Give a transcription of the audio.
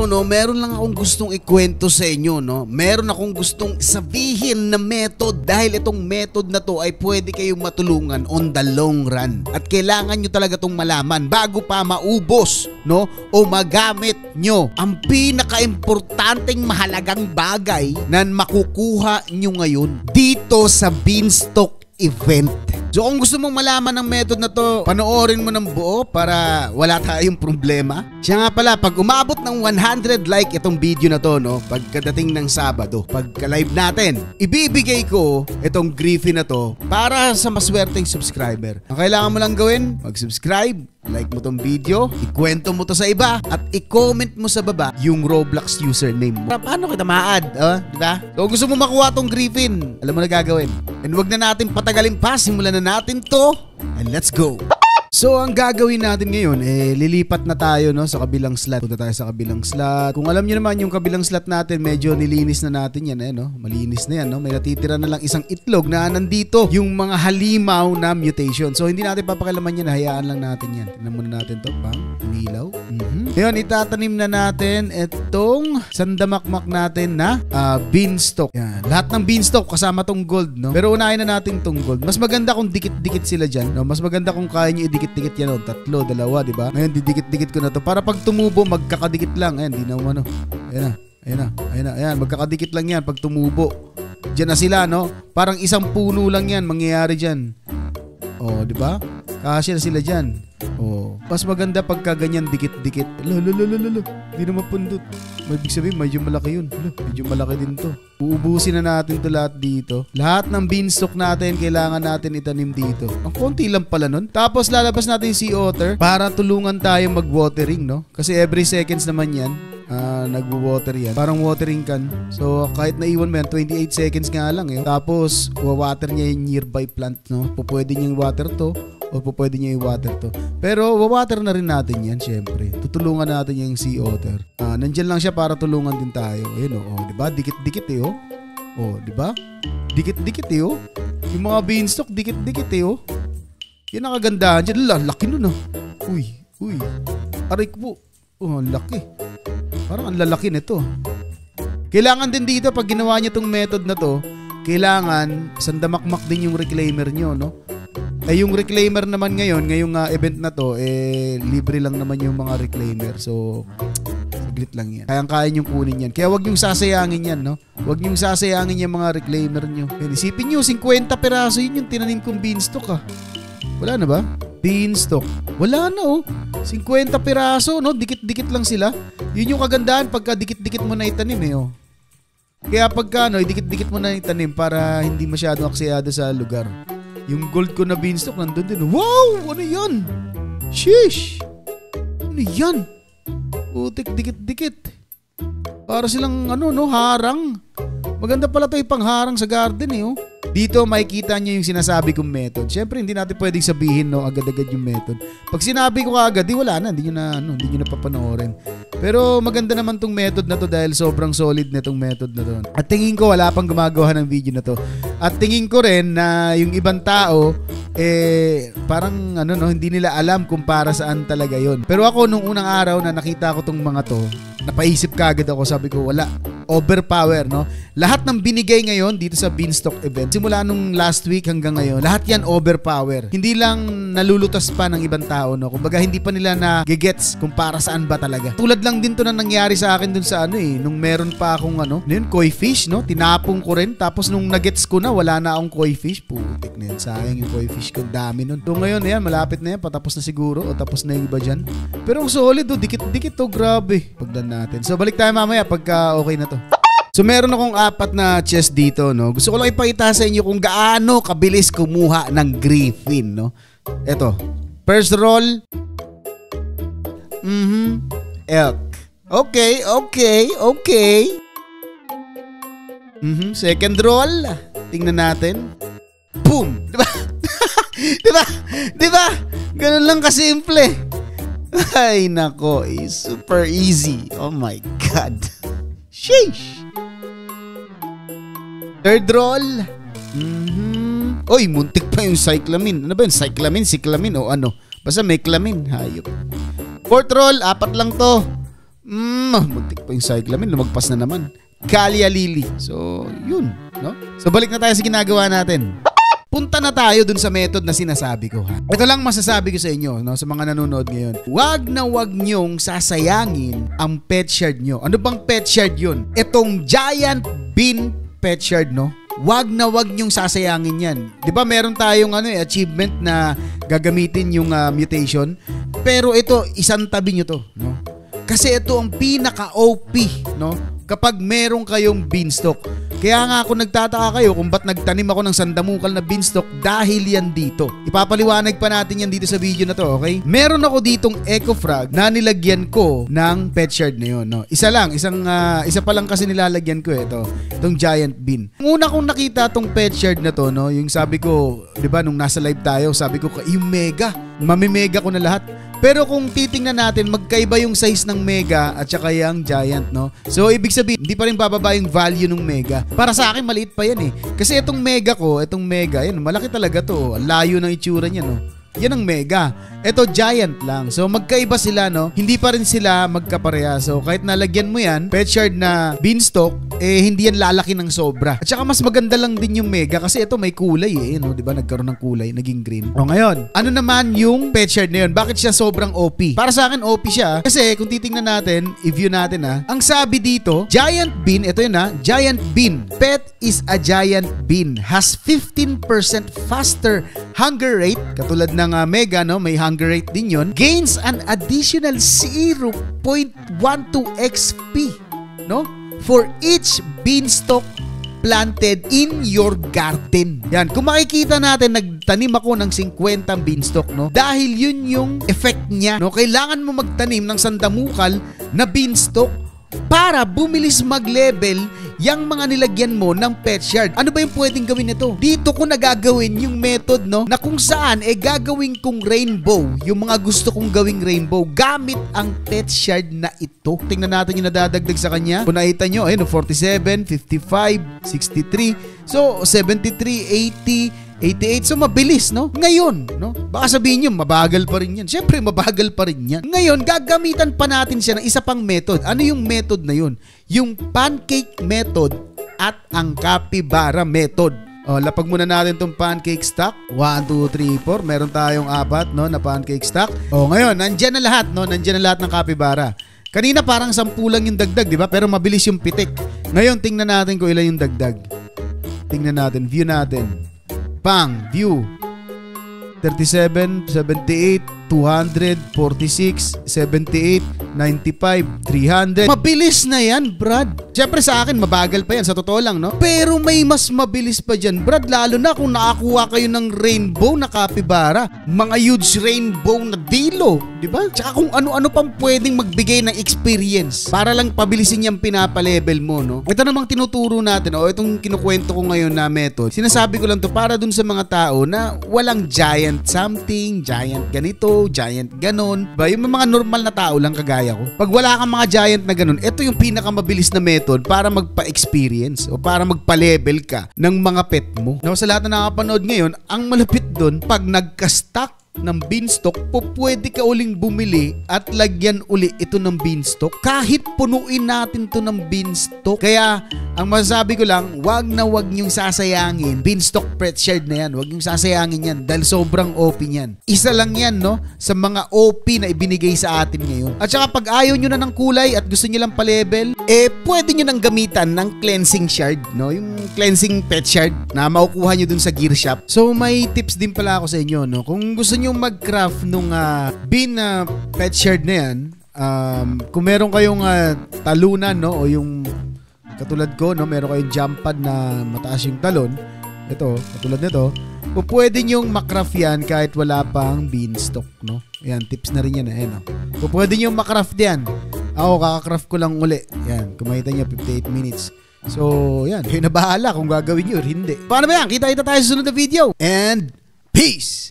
no, meron lang akong gustong ikwento sa inyo, no. Meron akong gustong sabihin na method dahil itong method na to ay pwede kayong matulungan on the long run. At kailangan nyo talaga tong malaman bago pa maubos, no, o magamit nyo ang pinaka-importanteng mahalagang bagay na makukuha nyo ngayon dito sa Beanstalk event. So kung gusto mong malaman ng method na to, panoorin mo ng buo para wala tayong problema. Siya nga pala, pag umabot ng 100 like itong video na to, no, pagkadating ng Sabado, pagka-live natin, ibibigay ko itong Griffin na to para sa maswerteng subscriber. Ang kailangan mo lang gawin, mag-subscribe, like mo tong video, ikwento mo to sa iba, at i-comment mo sa baba yung Roblox username mo. Paano kita ma-add? Diba? So gusto mo makuha tong Griffin, alam mo na gagawin. And wag na natin patagalin pa, simulan na natin to, and let's go! So ang gagawin natin ngayon, lilipat na tayo, no, sa kabilang slot. Punta tayo sa kabilang slot. Kung alam niyo naman yung kabilang slot natin, medyo nilinis na natin yan, no? Malinis na yan, no? May natitira na lang isang itlog na nandito yung mga halimaw na mutation. So hindi natin papakilaman yan, hayaan lang natin yan. Tingnan muna natin to, pang umilaw. Ngayon, itatanim na natin itong sandamakmak natin na beanstalk. Yan. Lahat ng beanstalk kasama tong gold, no? Pero unahin na natin tong gold. Mas maganda kung dikit-dikit sila dyan, no? Mas maganda kung kaya nyo idikit-dikit yan, no? 3, 2, diba? Ngayon, didikit-dikit ko na to. Para pag tumubo, magkakadikit lang. Ayan, di na umano. Ayan, magkakadikit lang yan pag tumubo. Diyan na sila, no? Parang isang puno lang yan mangyayari dyan. Oh, diba? Kasya na sila dyan. Oh, mas maganda pagka ganyan dikit-dikit. Hindi na mapundot. May ibig sabihin, medyo malaki yun. Medyo malaki din to. Uubusin na natin to lahat dito. Lahat ng beanstalk natin, kailangan natin itanim dito. Ang konti lang pala nun. Tapos lalabas natin yung sea otter para tulungan tayo mag-watering, no? Kasi every seconds naman yan. Nagwo-water yan. Parang watering can. So kahit naiwan mo yan, 28 seconds nga lang eh. Tapos wawater niya yung nearby plant, no? Pwede niya i-water to o pwede niya i-water to. Pero wawater na rin natin yan, syempre. Tutulungan natin yung sea otter. Nandyan lang siya para tulungan din tayo. Ayun, oh, diba? Dikit-dikit eh, oh. Oh, diba? Dikit-dikit eh, oh. Yung mga beanstalk, dikit-dikit eh, oh. Yan ang kagandahan dyan. Laki nun, oh. Uy. Aray ko po. Oh, laki. Parang ang lalaki nito. Kailangan din dito pag ginawa niyo tong method na to, kailangan sandamakmak din yung reclaimer nyo, no? Yung reclaimer naman ngayong event na to, libre lang naman yung mga reclaimer. So, saglit lang yan. Kayang-kaya nyong kunin yan. Kaya wag nyong sasayangin yan, no? Wag nyong sasayangin yung mga reclaimer nyo. Isipin nyo, 50 peraso yun yung tinanim kong beanstalk, Wala na ba? Beanstalk. Wala na, oh. 50 peraso, no? Dikit-dikit lang sila. Yun yung kagandahan pagka dikit-dikit mo na itanim, oh. Kaya pagka, no, dikit-dikit mo na itanim para hindi masyadong aksayado sa lugar. Yung gold ko na beanstalk nandun din. Wow! Ano yan? Sheesh! Ano yan? Putik, dikit-dikit. Para silang, harang. Maganda pala ito ipangharang sa garden, oh. Dito makikita nyo yung sinasabi kong method. Siyempre, hindi natin pwedeng sabihin, no, agad-agad yung method. Pag sinabi ko agad, wala na. Hindi nyo na papanoorin. Pero maganda naman tong method na to dahil sobrang solid na tong method na to. At tingin ko wala pang gumagawa ng video na to. At tingin ko rin na yung ibang tao, parang hindi nila alam kung para saan talaga yon. Pero ako nung unang araw na nakita ko tong mga to, napaisip kagad ako, sabi ko wala. Overpower, no? Lahat ng binigay ngayon dito sa Beanstalk event, simula nung last week hanggang ngayon, lahat yan overpower. Hindi lang nalulutas pa ng ibang tao, no? Kumbaga hindi pa nila na gegets kung para saan ba talaga. Tulad lang din to na nangyari sa akin dun sa nung meron pa akong koi fish, no? Tinapong ko rin, tapos nung nagets ko na, wala na akong koi fish. Putik na yan, sayang yung koi fish ko, dami nun. So ngayon, malapit na yan, patapos na siguro, o tapos na yung iba dyan. Pero ang solid, dikit-dikit, grabe. Pagdan natin. So balik tayo mamaya pagka okay na to. So meron akong 4 na chest dito, no. Gusto ko lang ipakita sa inyo kung gaano kabilis kumuha ng Griffin, no. Ito. First roll. Elk. Okay. Second roll. Tingnan natin. Boom. Diba? Ganun lang kasimple. Ay nako, super easy. Oh my God. Sheesh. Third roll. Oy, muntik pa yung cyclamin. Ano ba yun? Cyclamin o ano? Basta may clamin. Hayop. Fourth roll, 4 lang to. Muntik pa yung cyclamen, lumagpas na naman. Callia lily. So, yun, no? So, balik na tayo sa ginagawa natin. Punta na tayo dun sa method na sinasabi ko, ha. Ito lang masasabi ko sa inyo, no, sa mga nanonood ngayon. Wag na wag nyong sasayangin ang pet shard nyo. Ano bang pet shard yun? Itong giant bean pet shard, no? Wag na wag nyong sasayangin yan. 'Di ba meron tayong achievement na gagamitin yung mutation, pero ito isang tabi nyo to, no? Kasi ito ang pinaka OP, no? Kapag meron kayong beanstalk. Kaya nga ako nagtataka kayo kung ba't nagtanim ako ng sandamukal na beanstalk dahil yan dito. Ipapaliwanag pa natin yan dito sa video na to, okay? Meron ako ditong eco frog na nilagyan ko ng pet shard na yun, no? Isa pa lang kasi nilalagyan ko itong giant bean. Una kong nakita tong pet shard na to, no? Yung sabi ko, 'di ba nung nasa live tayo, sabi ko yung mega, mamimega ko na lahat. Pero kung titingnan natin, magkaiba yung size ng mega at saka yung giant, no? So, ibig sabihin, hindi pa rin bababa yung value ng mega. Para sa akin, maliit pa yan eh. Kasi itong mega, yan, malaki talaga to. Layo ng itsura niya, no? Yan ang mega. Ito giant lang. So magkaiba sila, no? Hindi pa rin sila magkapareha. So kahit nalagyan mo yan, pet shard na beanstalk, hindi yan lalaki ng sobra. At saka mas maganda lang din yung mega kasi ito may kulay no? Diba? Nagkaroon ng kulay, naging green. O ngayon, ano naman yung pet shard na yun? Bakit siya sobrang OP? Para sa akin, OP siya. Kasi kung titingnan natin, i-view natin ang sabi dito, giant bean, ito yun giant bean. Pet is a giant bean. Has 15% faster hunger rate. Katulad ng mega, no? May hunger rate din yun. Gains an additional 0.12 XP, no? For each beanstalk planted in your garden. Yan, kung makikita natin, nagtanim ako ng 50 beanstalk, no? Dahil yun yung effect niya, no? Kailangan mo magtanim ng sandamukal na beanstalk para bumilis mag-level yung mga nilagyan mo ng pet shard. Ano ba yung pwedeng gawin nito? Dito ko nagagawin yung method, no, na kung saan gagawin kong rainbow, yung mga gusto kong gawing rainbow gamit ang pet shard na ito. Tingnan natin yung nadadagdag sa kanya. Kung nakita nyo, 47, 55, 63, so 73, 80, 88. So mabilis, no? Ngayon, no? Baka sabihin nyo, mabagal pa rin yan. Siyempre, mabagal pa rin yan. Ngayon, gagamitan pa natin siya ng isa pang method. Ano yung method na yun? Yung pancake method at ang capybara method. Lapag muna natin tong pancake stack. 1, 2, 3, 4. Meron tayong 4, no, na pancake stack. Ngayon, nandyan na lahat, no? Nandyan na lahat ng capybara. Kanina parang 10 lang yung dagdag, di ba? Pero mabilis yung pitik. Ngayon, tingnan natin kung ilan yung dagdag. Tingnan natin, view natin. View 37, 78, 200, 46, 78, 95, 300. Mabilis na yan, Brad. Siyempre sa akin, mabagal pa yan, sa totoo lang, no? Pero may mas mabilis pa dyan, Brad. Lalo na kung nakakuha kayo ng rainbow na capybara. Mga huge rainbow na dilo, di ba? Tsaka kung ano-ano pang pwedeng magbigay ng experience para lang pabilisin yung pinapalevel mo, no? Ito namang tinuturo natin, itong kinukwento ko ngayon na method. Sinasabi ko lang to para dun sa mga tao na walang giant something, giant ganito, giant ganon. Ba, yung mga normal na tao lang kagaya ko. Pag wala kang mga giant na ganon, ito yung pinakamabilis na method para magpa-experience o para magpa-level ka ng mga pet mo. Now, sa lahat na nakapanood ngayon, ang malapit doon, pag nagka-stack ng beanstalk, pwede ka uling bumili at lagyan uli ito ng beanstalk kahit punuin natin to ng beanstalk. Kaya ang masasabi ko lang, wag na wag niyong sasayangin beanstalk pet shard na yan. Wag niyong sasayangin yan dahil sobrang OP niyan. Isa lang yan, no, sa mga OP na ibinigay sa atin ngayon. At saka pag ayaw nyo na ng kulay at gusto nyo lang pa-level, pwede nyo nang gamitan ng cleansing shard, no? Yung cleansing pet shard na makukuha nyo dun sa gear shop. So may tips din pala ako sa inyo, no? Kung gusto nyo mag-craft nung bean na pet shard na yan, kung meron kayong talunan, no, o yung katulad ko, no, meron kayong jump pad na mataas yung talon, ito, katulad nito, pwede nyong makraft yan kahit wala pang beanstalk, no? Yan, tips na rin yan, no? Pwede nyong makraft yan. Ako, kakakraft ko lang uli. Yan, kumakita nyo, 58 minutes. So, yan, kayo na bahala kung gagawin nyo or hindi. Paano ba yan? Kita-kita tayo sa sunod na video. And peace!